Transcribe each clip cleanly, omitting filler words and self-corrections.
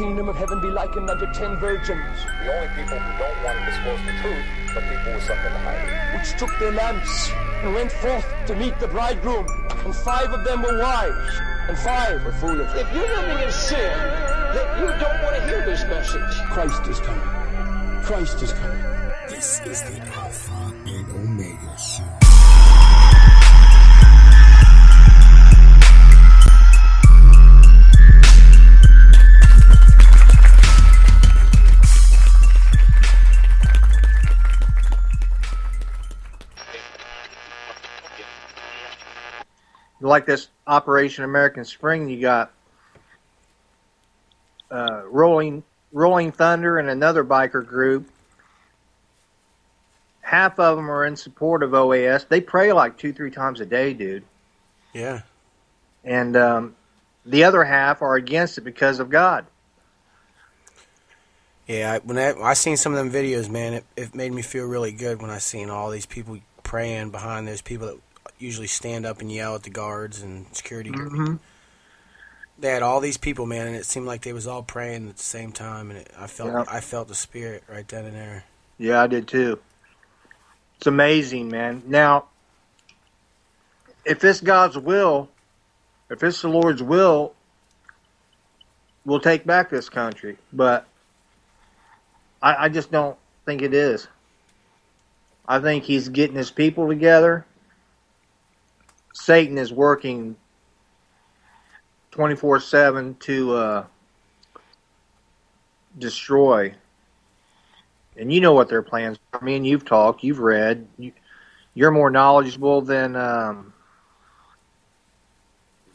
kingdom of heaven be likened unto 10 virgins, The only people who don't want to disclose the truth are people with something to hide. which took their lamps and went forth to meet the bridegroom. And 5 of them were wise, and 5 were foolish. If you're living in sin, then you don't want to hear this message. Christ is coming. Christ is coming. This is the Alpha and Omega Show. Like this Operation American Spring, you got Rolling Thunder and another biker group. Half of them are in support of OAS. They pray like 2-3 times a day, dude. Yeah. And the other half are against it because of God. Yeah, when I seen some of them videos, man, it made me feel really good when I seen all these people praying behind those people that usually stand up and yell at the guards and security. Mm-hmm. They had all these people, man, and it seemed like they was all praying at the same time, and I felt the spirit right then and there. Yeah, I did too. It's amazing, man. Now, if it's God's will, if it's the Lord's will, we'll take back this country. But I just don't think it is. I think he's getting his people together. Satan is working 24/7 to destroy. And you know what their plans are. I mean, you've talked, you've read. You're more knowledgeable than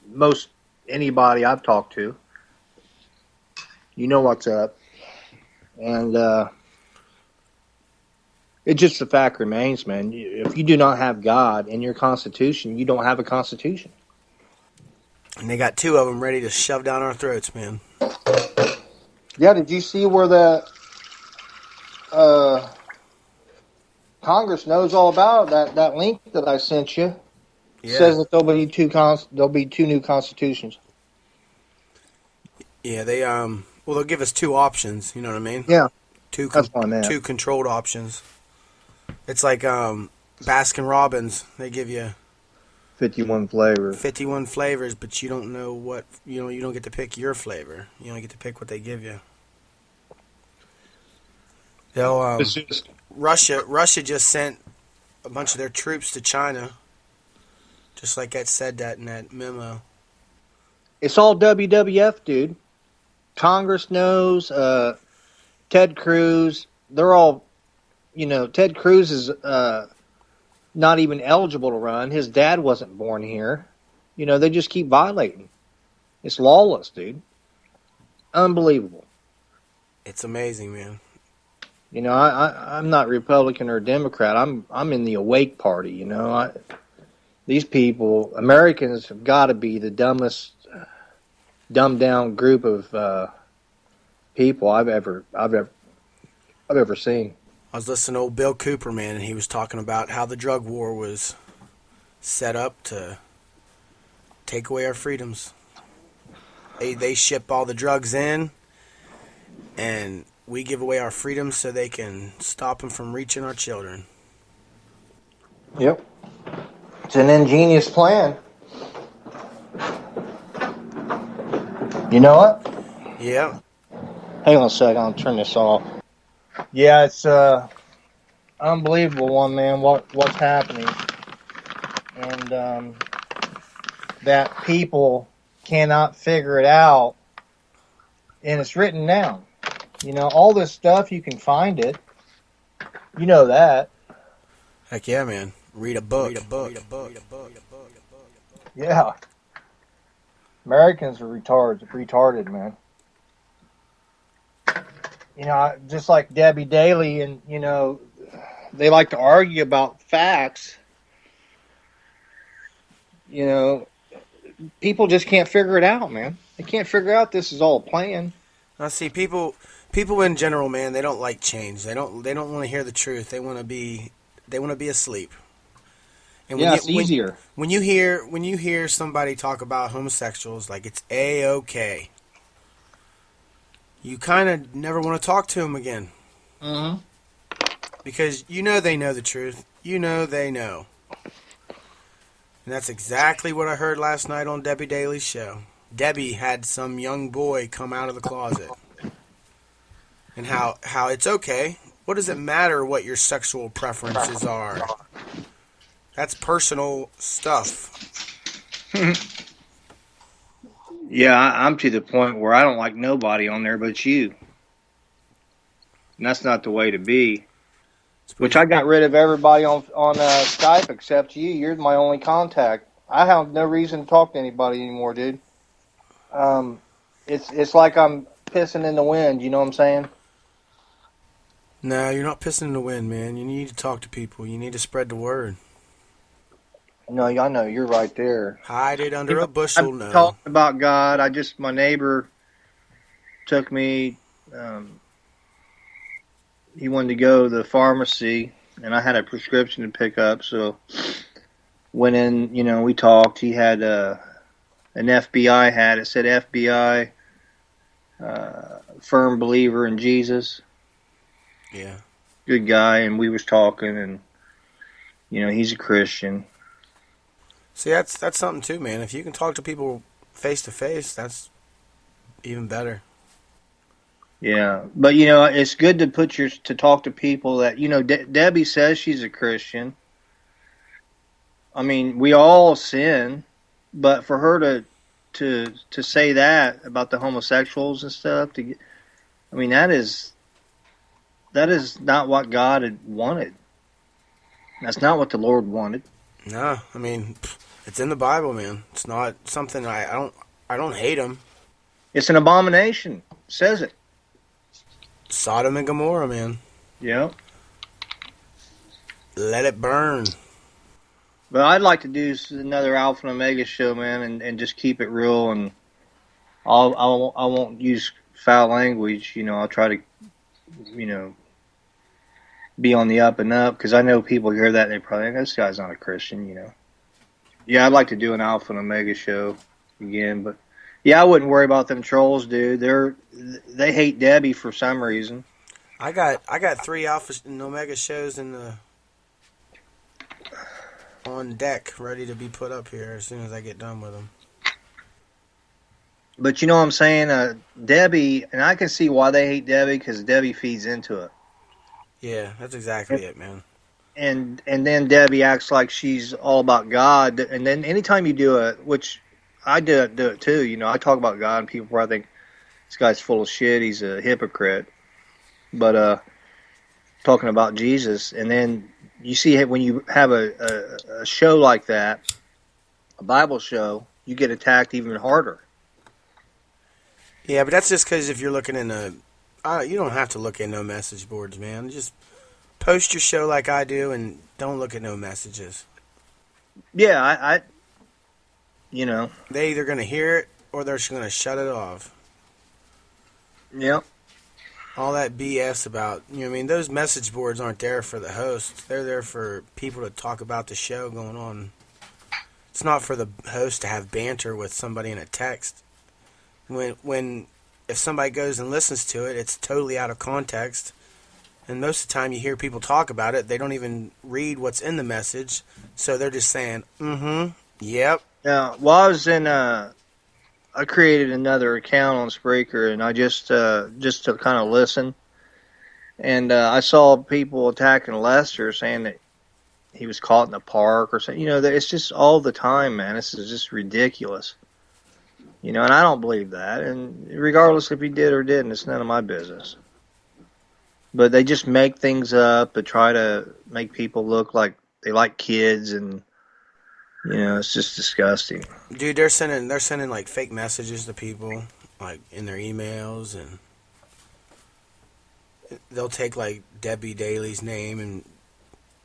most anybody I've talked to. You know what's up. And it just the fact remains, man. If you do not have God in your Constitution, you don't have a Constitution. And they got 2 of them ready to shove down our throats, man. Yeah, did you see where the Congress knows all about that link that I sent you? Yeah. Says that there'll be 2 new constitutions. Yeah, they'll give us 2 options, you know what I mean? Yeah. That's what I meant. 2 controlled options. It's like Baskin Robbins. They give you 51 flavors. 51 flavors, but you don't know what, you don't get to pick your flavor. You don't get to pick what they give you. They'll Russia just sent a bunch of their troops to China, just like that said that in that memo. It's all WWF, dude. Congress knows. Ted Cruz. They're all, Ted Cruz is not even eligible to run. His dad wasn't born here. They just keep violating. It's lawless, dude. Unbelievable. It's amazing, man. I'm not Republican or Democrat. I'm in the awake party. These people, Americans, have got to be the dumbest, dumbed down group of people I've ever seen. I was listening to old Bill Cooper, man, and he was talking about how the drug war was set up to take away our freedoms. They ship all the drugs in, and we give away our freedoms so they can stop them from reaching our children. Yep. It's an ingenious plan. You know what? Yeah. Hang on a second, I'll turn this off. Yeah, it's unbelievable one, man, what's happening. And that people cannot figure it out. And it's written down. All this stuff, you can find it. You know that. Heck yeah, man. Read a book. Yeah. Americans are retarded, man. Just like Debbie Daly, and, they like to argue about facts. People just can't figure it out, man. They can't figure out this is all a plan. I see people in general, man, they don't like change. They don't want to hear the truth. They want to be asleep. And it's easier. When you hear somebody talk about homosexuals like it's A-okay. you kind of never want to talk to them again. Mm-hmm. Because you know they know the truth. You know they know. And that's exactly what I heard last night on Debbie Daly's show. Debbie had some young boy come out of the closet. And how it's okay. What does it matter what your sexual preferences are? That's personal stuff. Yeah, I'm to the point where I don't like nobody on there but you. And that's not the way to be. Which I got rid of everybody on Skype except you. You're my only contact. I have no reason to talk to anybody anymore, dude. It's like I'm pissing in the wind. You know what I'm saying? No, you're not pissing in the wind, man. You need to talk to people. You need to spread the word. No, I know. You're right there. Hide it under a bushel, no. I'm talking about God. My neighbor took me, he wanted to go to the pharmacy, and I had a prescription to pick up, so went in, we talked. He had an FBI hat. It said FBI, firm believer in Jesus. Yeah. Good guy, and we was talking, and, he's a Christian. See, that's something too, man. If you can talk to people face to face, that's even better. Yeah, but it's good to talk to people that Debbie says she's a Christian. I mean, we all sin, but for her to say that about the homosexuals and stuff, that is not what God had wanted. That's not what the Lord wanted. No, I mean, it's in the Bible, man. It's not something I don't hate him. It's an abomination. It says it. Sodom and Gomorrah, man. Yeah. Let it burn. But I'd like to do another Alpha and Omega show, man, and just keep it real, and I won't use foul language. I'll try to, be on the up and up, because I know people hear that and they probably think, this guy's not a Christian, Yeah, I'd like to do an Alpha and Omega show again, but yeah, I wouldn't worry about them trolls, dude. They hate Debbie for some reason. I got 3 Alpha and Omega shows on deck, ready to be put up here as soon as I get done with them. But you know what I'm saying? Debbie, and I can see why they hate Debbie, because Debbie feeds into it. Yeah, that's exactly it, man. And then Debbie acts like she's all about God, and then anytime you do it, which I do it too, I talk about God, and people probably think this guy's full of shit, he's a hypocrite. But talking about Jesus, and then you see when you have a show like that, a Bible show, you get attacked even harder. Yeah, but that's just because if you're looking in you don't have to look at no message boards, man. Just post your show like I do and don't look at no messages. Yeah, I They either going to hear it or they're just going to shut it off. Yep. All that BS about, those message boards aren't there for the host. They're there for people to talk about the show going on. It's not for the host to have banter with somebody in a text. If somebody goes and listens to it, it's totally out of context. And most of the time you hear people talk about it, they don't even read what's in the message. So they're just saying, yep. Yeah, well, I created another account on Spreaker, and I just to kind of listen. And I saw people attacking Lester, saying that he was caught in the park or something. It's just all the time, man. This is just ridiculous. And I don't believe that. And regardless if he did or didn't, it's none of my business. But they just make things up and try to make people look like they like kids, and it's just disgusting. Dude, they're sending like fake messages to people, like in their emails, and they'll take like Debbie Daly's name, and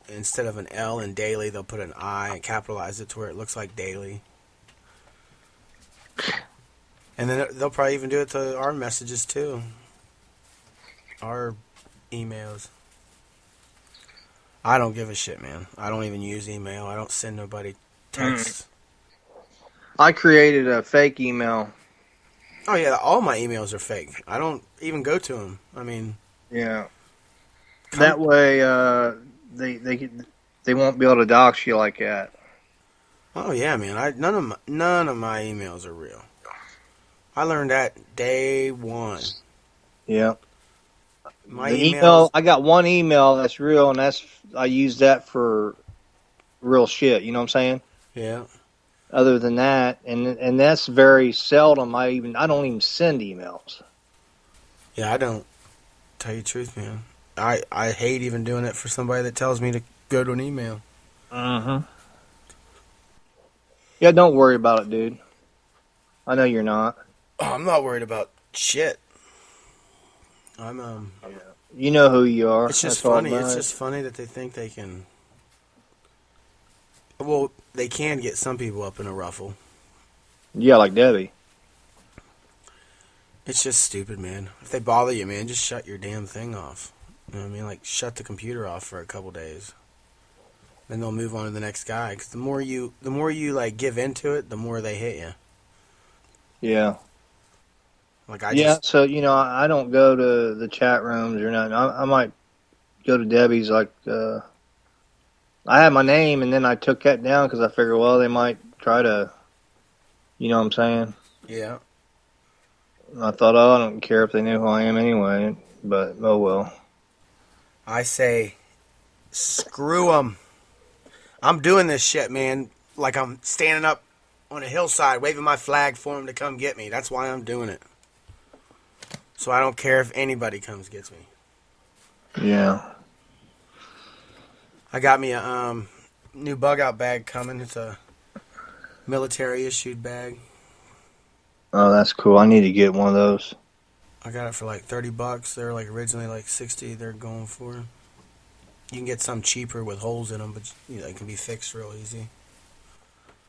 instead of an L in Daily, they'll put an I and capitalize it to where it looks like Daily. And then they'll probably even do it to our messages too. Our emails. I don't give a shit, man. I don't even use email. I don't send nobody texts. I created a fake email Oh yeah, all my emails are fake. I don't even go to them. I mean, Yeah. That way, they won't be able to dox you like that. oh yeah, man. None of my emails are real. I learned that day one. Yeah. My The emails. email, I got one email that's real, and I use that for real shit. You know what I'm saying? Yeah. Other than that, and that's very seldom. I don't even send emails. Yeah, I don't. Tell you the truth, man. I hate even doing it for somebody that tells me to go to an email. Mm-hmm. Yeah, don't worry about it, dude. I know you're not. Oh, I'm not worried about shit. I'm You know who you are. It's just That's all funny. that It's matters. just funny that they think they can. Well, they can get some people up in a ruffle. Yeah, like Debbie. It's just stupid, man. If they bother you, man, just shut your damn thing off. You know what I mean? Like, shut the computer off for a couple days. Then they'll move on to the next guy. Because the more you like give into it, the more they hit you. Yeah. Like So I don't go to the chat rooms or nothing. I might go to Debbie's. Like, I had my name, and then I took that down because I figured, well, they might try to. You know what I'm saying? Yeah. And I thought, oh, I don't care if they knew who I am anyway. But oh well. I say, screw them. I'm doing this shit, man. Like I'm standing up on a hillside waving my flag for them to come get me. That's why I'm doing it. So I don't care if anybody comes gets me. Yeah. I got me a new bug out bag coming. It's a military issued bag. Oh, that's cool. I need to get one of those. I got it for like $30. They're like originally like 60. They're going for. You can get some cheaper with holes in them, but they can be fixed real easy.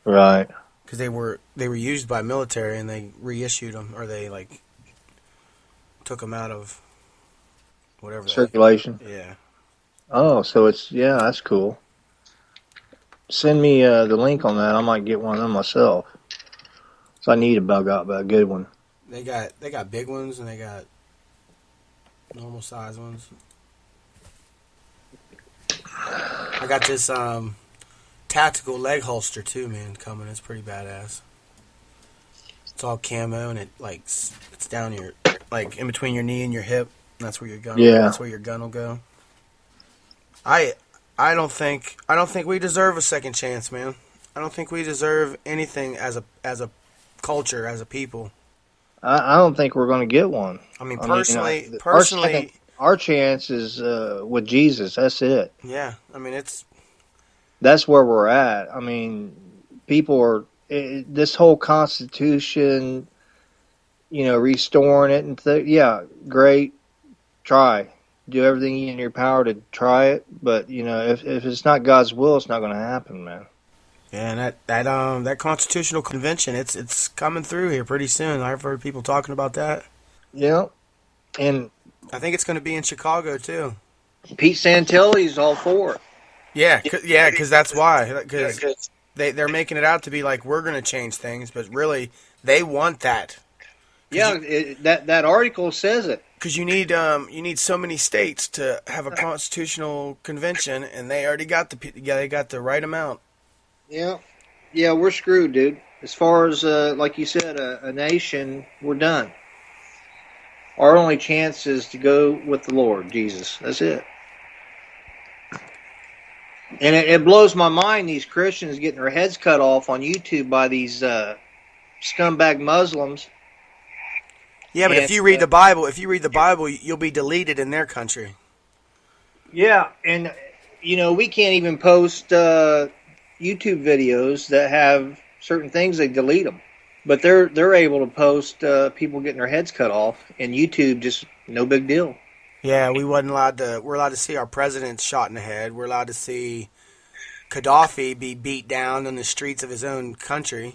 Right. Because they were used by military and they reissued them, or they like took them out of whatever Circulation. Yeah. Oh, so that's cool. Send me the link on that. I might get one of them myself. So I need a bug out, but a good one. They got big ones and they got normal size ones. I got this tactical leg holster too, man, coming. It's pretty badass. It's all camo and it's down your like in between your knee and your hip. That's where your gun. Yeah. That's where your gun will go. I don't think we deserve a second chance, man. I don't think we deserve anything as a culture, as a people. I don't think we're going to get one. I mean, personally, our chance is with Jesus. That's it. Yeah. I mean, that's where we're at. I mean, people are this whole Constitution, restoring it and great. Try. Do everything in your power to try it, but if it's not God's will, it's not going to happen, man. Yeah, and that constitutional convention, it's coming through here pretty soon. I've heard people talking about that. Yeah, and I think it's going to be in Chicago too. Pete Santilli's all for it. Yeah, because that's why. Because they're making it out to be like we're going to change things, but really they want that. Yeah, that article says it. Because you need so many states to have a constitutional convention, and they already got the right amount. Yeah, we're screwed, dude. As far as like you said, a nation, we're done. Our only chance is to go with the Lord Jesus. That's it. And it blows my mind, these Christians getting their heads cut off on YouTube by these scumbag Muslims. Yeah, but if you read the Bible, you'll be deleted in their country. Yeah, and we can't even post YouTube videos that have certain things. They delete them, but they're able to post people getting their heads cut off, and YouTube just no big deal. Yeah, we're allowed to see our president shot in the head. We're allowed to see Gaddafi be beat down in the streets of his own country,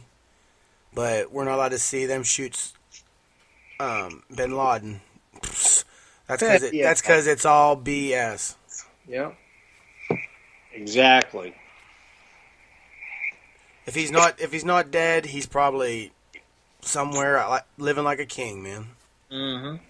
but we're not allowed to see them shoot Bin Laden. That's because it's all BS. Yeah. Exactly. If he's not dead, he's probably somewhere living like a king, man. Mm-hmm.